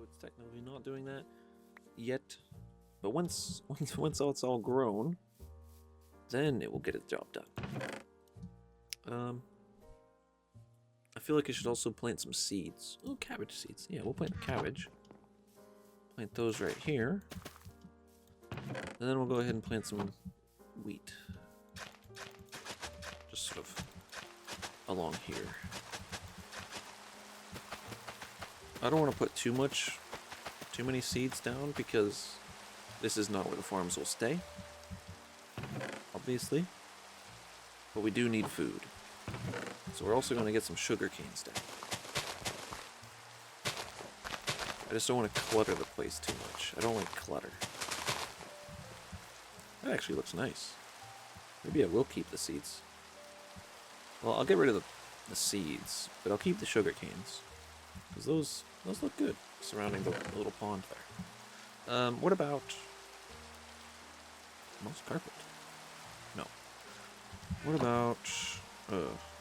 it's technically not doing that yet. But once it's all grown, then it will get its job done. I feel like I should also plant some seeds. Oh, cabbage seeds. Yeah, we'll plant the cabbage. Plant those right here. And then we'll go ahead and plant some wheat. Just sort of along here. I don't want to put too many seeds down because this is not where the farms will stay. Obviously. But we do need food. So we're also going to get some sugar canes down. I just don't want to clutter the place too much. I don't like clutter. That actually looks nice. Maybe I will keep the seeds. Well, I'll get rid of the seeds, but I'll keep the sugar canes. Because those look good, surrounding the little pond there. What about... moss carpet? No. What about...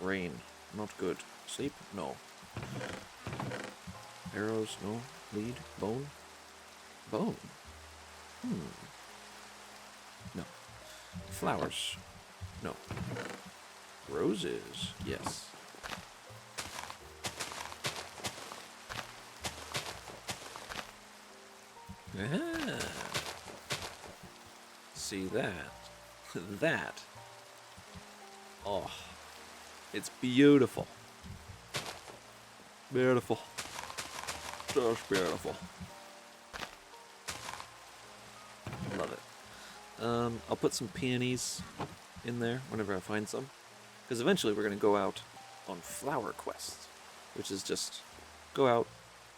rain? Not good. Sleep? No. Arrows? No. Lead? Bone? Bone? No. Flowers? No. Roses? Yes. Ah. See that? That. Oh. It's beautiful. Beautiful. Just beautiful. Love it. I'll put some peonies in there whenever I find some. Because eventually we're going to go out on flower quests. Which is just go out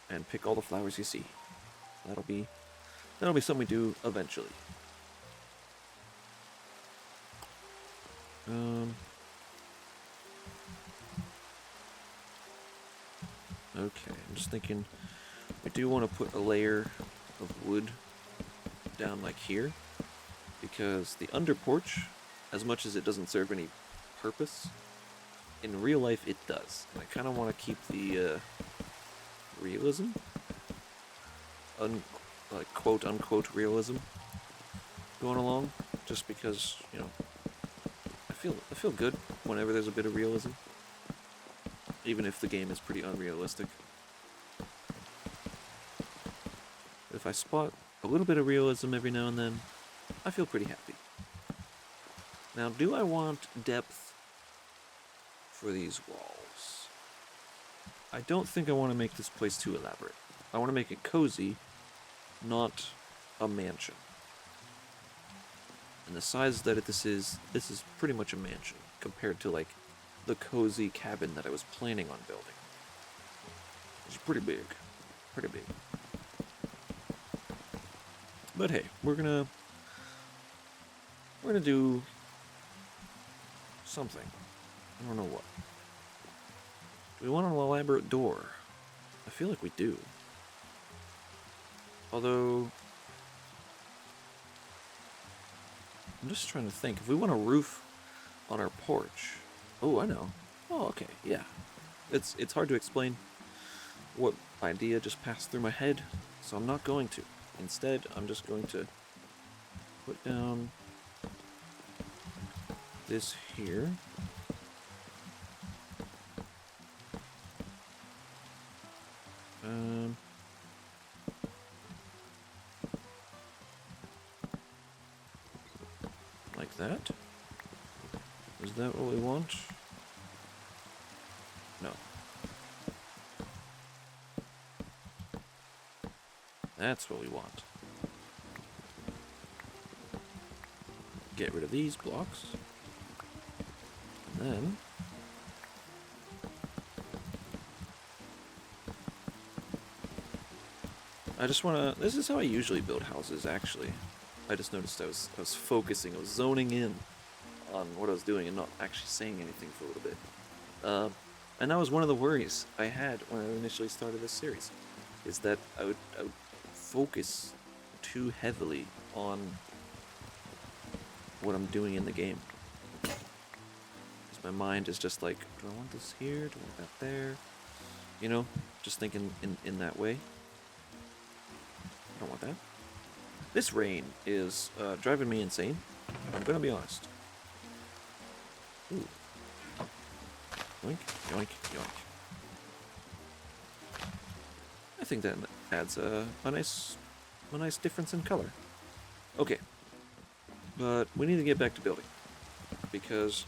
and pick all the flowers you see. That'll be something we do eventually. Okay, I'm just thinking I do want to put a layer of wood down like here, because the under porch, as much as it doesn't serve any purpose, in real life it does. And I kind of want to keep the realism, like quote unquote realism, going along, just because, you know, I feel good whenever there's a bit of realism. Even if the game is pretty unrealistic. If I spot a little bit of realism every now and then, I feel pretty happy. Now, do I want depth for these walls? I don't think I want to make this place too elaborate. I want to make it cozy, not a mansion. And the size that this is pretty much a mansion, compared to, like, the cozy cabin that I was planning on building. It's pretty big. Pretty big. But hey, we're gonna do something. I don't know what. Do we want an elaborate door? I feel like we do. Although, I'm just trying to think. If we want a roof on our porch... Oh, I know. Oh, okay, yeah. It's hard to explain what idea just passed through my head, so I'm not going to. Instead, I'm just going to put down this here. Like that. Is that what we want? No. That's what we want. Get rid of these blocks. And then... I just want to... This is how I usually build houses, actually. I just noticed I was focusing, I was zoning in on what I was doing and not actually saying anything for a little bit. And that was one of the worries I had when I initially started this series, is that I would focus too heavily on what I'm doing in the game. Because my mind is just like, do I want this here? Do I want that there? You know, just thinking in that way. I don't want that. This rain is driving me insane. I'm gonna be honest. Ooh. Yoink, yoink, yoink. I think that adds a nice difference in color. Okay, but we need to get back to building, because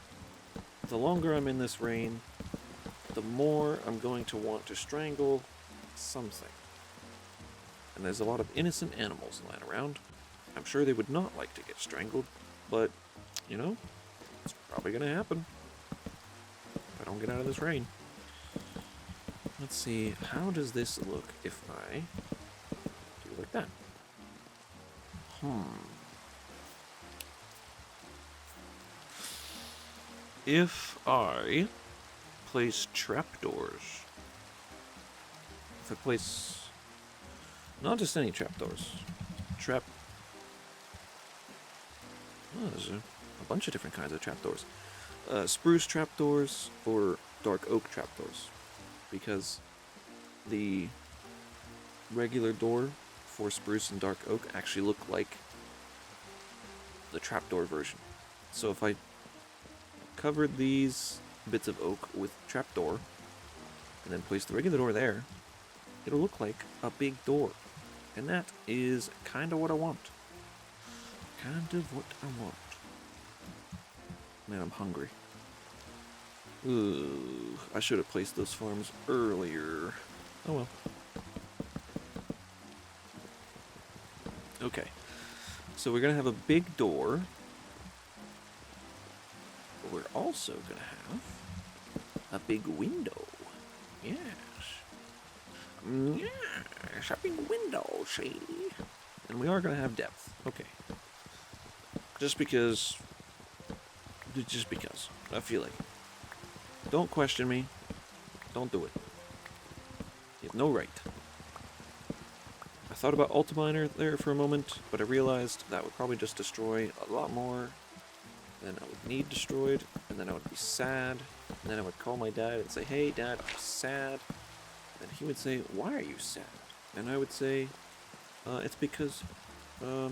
the longer I'm in this rain, the more I'm going to want to strangle something. And there's a lot of innocent animals lying around. I'm sure they would not like to get strangled, but, you know, it's probably gonna happen if I don't get out of this rain. Let's see, how does this look if I do like that? If I place trapdoors, if I place not just any trapdoors, there's a bunch of different kinds of trapdoors. Spruce trapdoors or dark oak trapdoors, because the regular door for spruce and dark oak actually look like the trapdoor version. So if I covered these bits of oak with trapdoor and then placed the regular door there, it'll look like a big door. And that is kind of what I want. Kind of what I want. Man, I'm hungry. Ooh, I should have placed those farms earlier. Oh well. Okay. So we're going to have a big door. But we're also going to have a big window. Yes. Yes, a big window, see? And we are going to have depth. Okay. Just because, I feel like. Don't question me. Don't do it. You have no right. I thought about Ultiminer there for a moment, but I realized that would probably just destroy a lot more than I would need destroyed, and then I would be sad, and then I would call my dad and say, "Hey, Dad, I'm sad." And he would say, "Why are you sad?" And I would say, "It's because I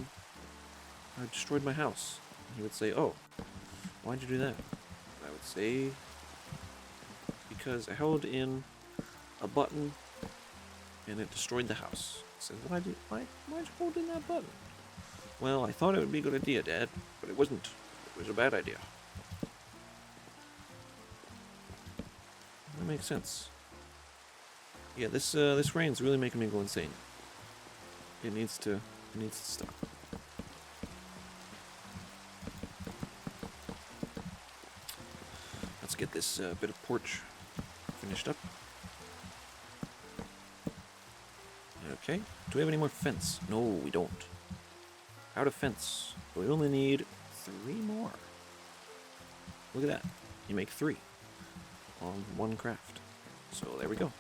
destroyed my house." And he would say, "Oh, why'd you do that?" And I would say, "Because I held in a button and it destroyed the house." He said, why'd you hold in that button?" "Well, I thought it would be a good idea, Dad, but it wasn't. It was a bad idea." That makes sense. Yeah, this rain's really making me go insane. It needs to stop. Let's get this bit of porch finished up. Okay. Do we have any more fence? No, we don't. Out of fence. We only need 3 more. Look at that. You make 3 on 1 craft. So there we go.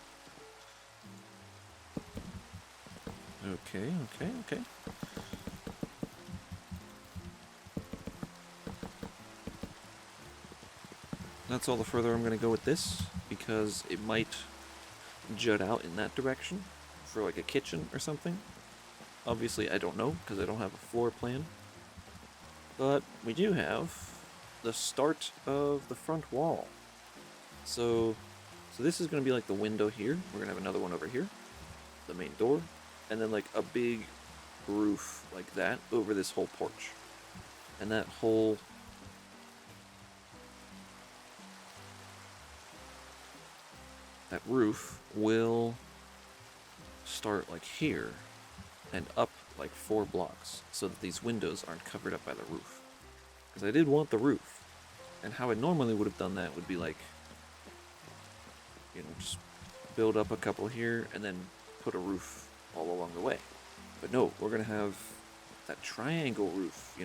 Okay. That's all the further I'm going to go with this, because it might jut out in that direction for like a kitchen or something. Obviously, I don't know, because I don't have a floor plan. But we do have the start of the front wall. So this is going to be like the window here. We're going to have another one over here, the main door, and then like a big roof like that over this whole porch. And that roof will start like here and up like 4 blocks, so that these windows aren't covered up by the roof. Because I did want the roof, and how I normally would have done that would be like, just build up a couple here and then put a roof all along the way. But no, we're gonna have that triangle roof, I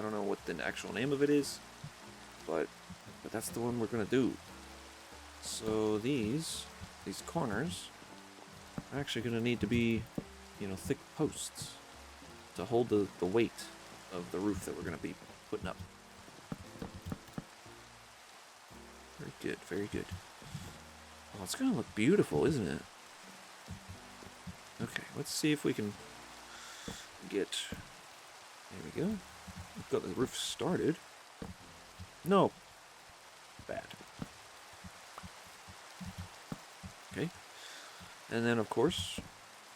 don't know what the actual name of it is, but that's the one we're gonna do. So these corners are actually gonna need to be, thick posts to hold the weight of the roof that we're gonna be putting up. Very good, very good. Oh, it's gonna look beautiful, isn't it? Okay, let's see if we can get... There we go. We've got the roof started. No. Bad. Okay. And then, of course...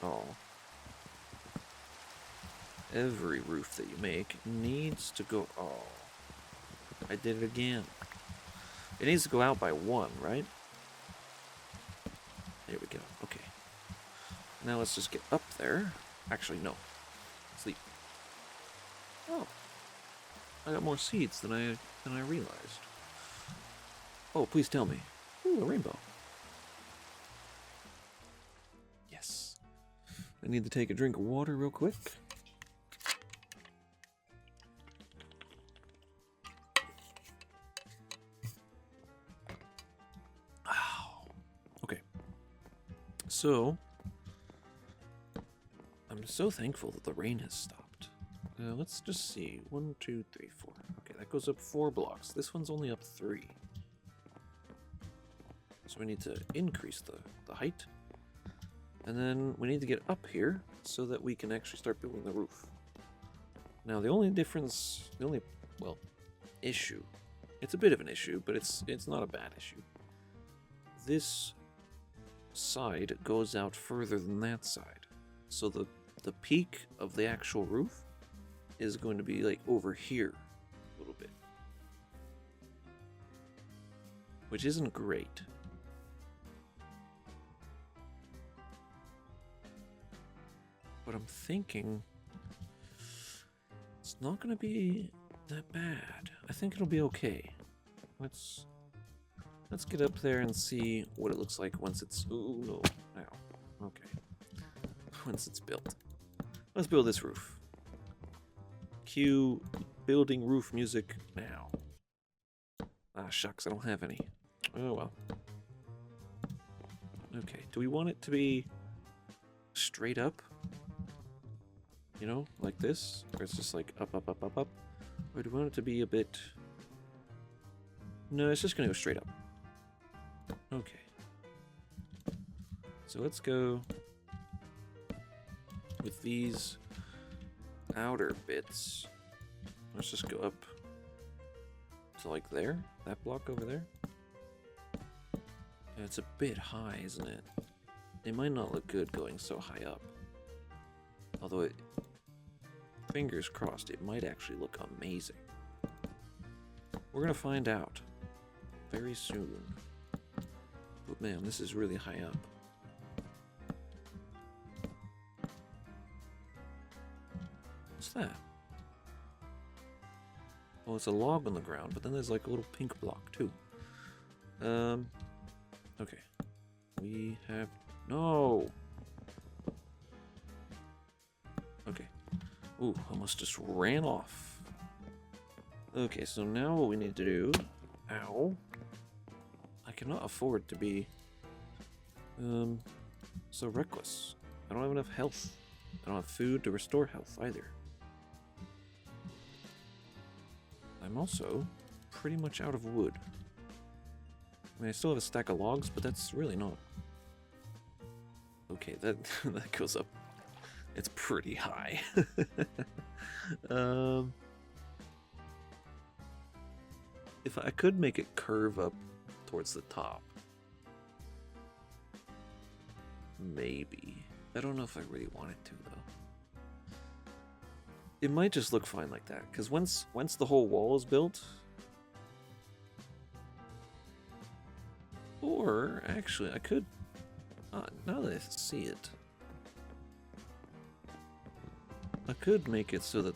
Oh. Every roof that you make needs to go... Oh. I did it again. It needs to go out by 1, right? There we go. Okay. Now let's just get up there. Actually, no. Sleep. Oh. I got more seeds than I realized. Oh, please tell me. Ooh, a rainbow. Yes. I need to take a drink of water real quick. Okay. So, I'm so thankful that the rain has stopped. Let's just see. 1, 2, 3, 4. Okay, that goes up 4 blocks. This one's only up 3. So we need to increase the height. And then we need to get up here so that we can actually start building the roof. Now the only difference, well, issue. It's a bit of an issue, but it's not a bad issue. This side goes out further than that side. So the peak of the actual roof is going to be like over here a little bit. Which isn't great. But I'm thinking it's not going to be that bad. I think it'll be okay. Let's get up there and see what it looks like once it's... Ooh, no. Ow. Okay. Once it's built. Let's build this roof. Cue building roof music now. Ah, shucks, I don't have any. Oh, well. Okay, do we want it to be straight up? You know, like this? Or it's just like up, up, up, up, up? Or do we want it to be a bit... No, it's just gonna go straight up. Okay. So let's go with these outer bits. Let's just go up to like there, that block over there. Yeah, it's a bit high, isn't it? It might not look good going so high up. Although it, fingers crossed, it might actually look amazing. We're gonna find out very soon. But man, this is really high up. What's that? Well, it's a log on the ground, but then there's like a little pink block too. Okay. We have... No! Okay. Ooh, almost just ran off. Okay, so now what we need to do... Ow. I cannot afford to be... so reckless. I don't have enough health. I don't have food to restore health either. I'm also pretty much out of wood. I mean, I still have a stack of logs, but that's really not... Okay, that goes up. It's pretty high. If I could make it curve up towards the top. Maybe. I don't know if I really want it to, though. It might just look fine like that, because once the whole wall is built... Or, actually, I could... now that I see it... I could make it so that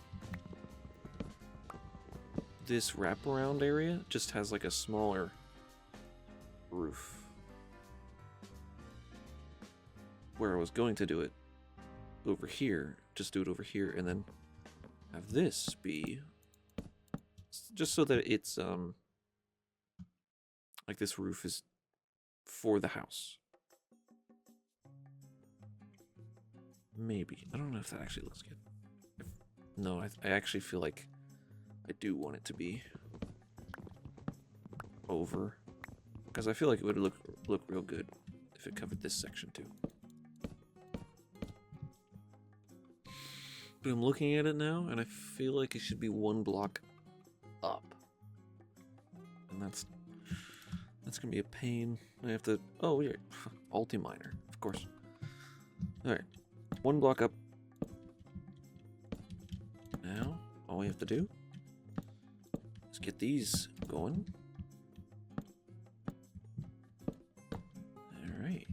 this wraparound area just has like a smaller roof. Where I was going to do it over here, just do it over here, and then have this be just so that it's like this roof is for the house. Maybe. I don't know if that actually looks good. No, I actually feel like I do want it to be over, because I feel like it would look real good if it covered this section too. But I'm looking at it now, and I feel like it should be one block up. And that's gonna be a pain. I have to... Oh, yeah. Multi-miner, of course. Alright. One block up. Now, all we have to do is get these going. Alright.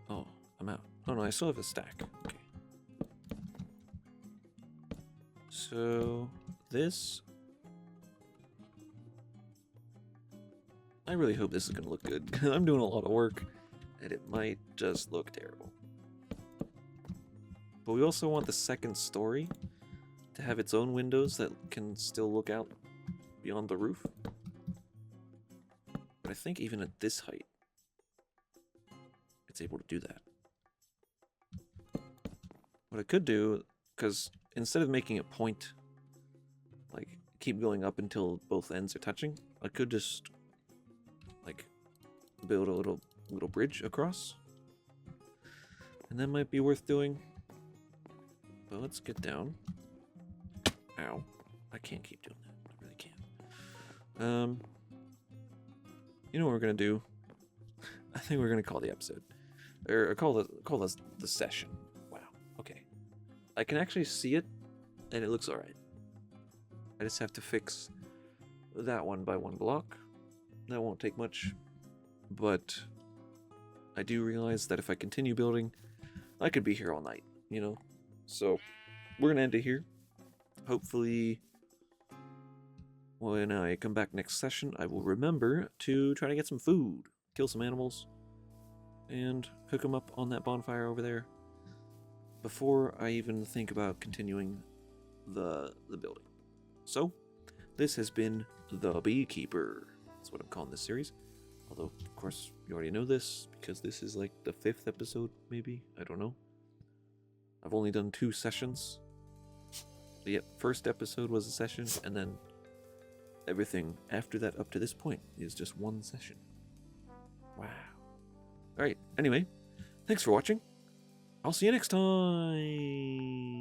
Oh, I'm out. Oh no, I still have a stack. Okay. So, this... I really hope this is going to look good, because I'm doing a lot of work, and it might just look terrible. But we also want the second story to have its own windows that can still look out beyond the roof. But I think even at this height, it's able to do that. What I could do, because instead of making a point, like, keep going up until both ends are touching, I could just... like, build a little bridge across. And that might be worth doing. But let's get down. Ow. I can't keep doing that. I really can't. You know what we're gonna do? I think we're gonna call the episode. Or call this the session. Wow. Okay. I can actually see it, and it looks alright. I just have to fix that one by one block. That won't take much, but I do realize that if I continue building, I could be here all night, you know? So, we're gonna end it here. Hopefully, when I come back next session, I will remember to try to get some food, kill some animals, and cook them up on that bonfire over there before I even think about continuing the building. So, this has been the Beekeeper. That's what I'm calling this series. Although, of course, you already know this, because this is like the 5th episode, maybe? I don't know. I've only done 2 sessions. The first episode was a session, and then everything after that up to this point is just 1 session. Wow. Alright, anyway, thanks for watching. I'll see you next time.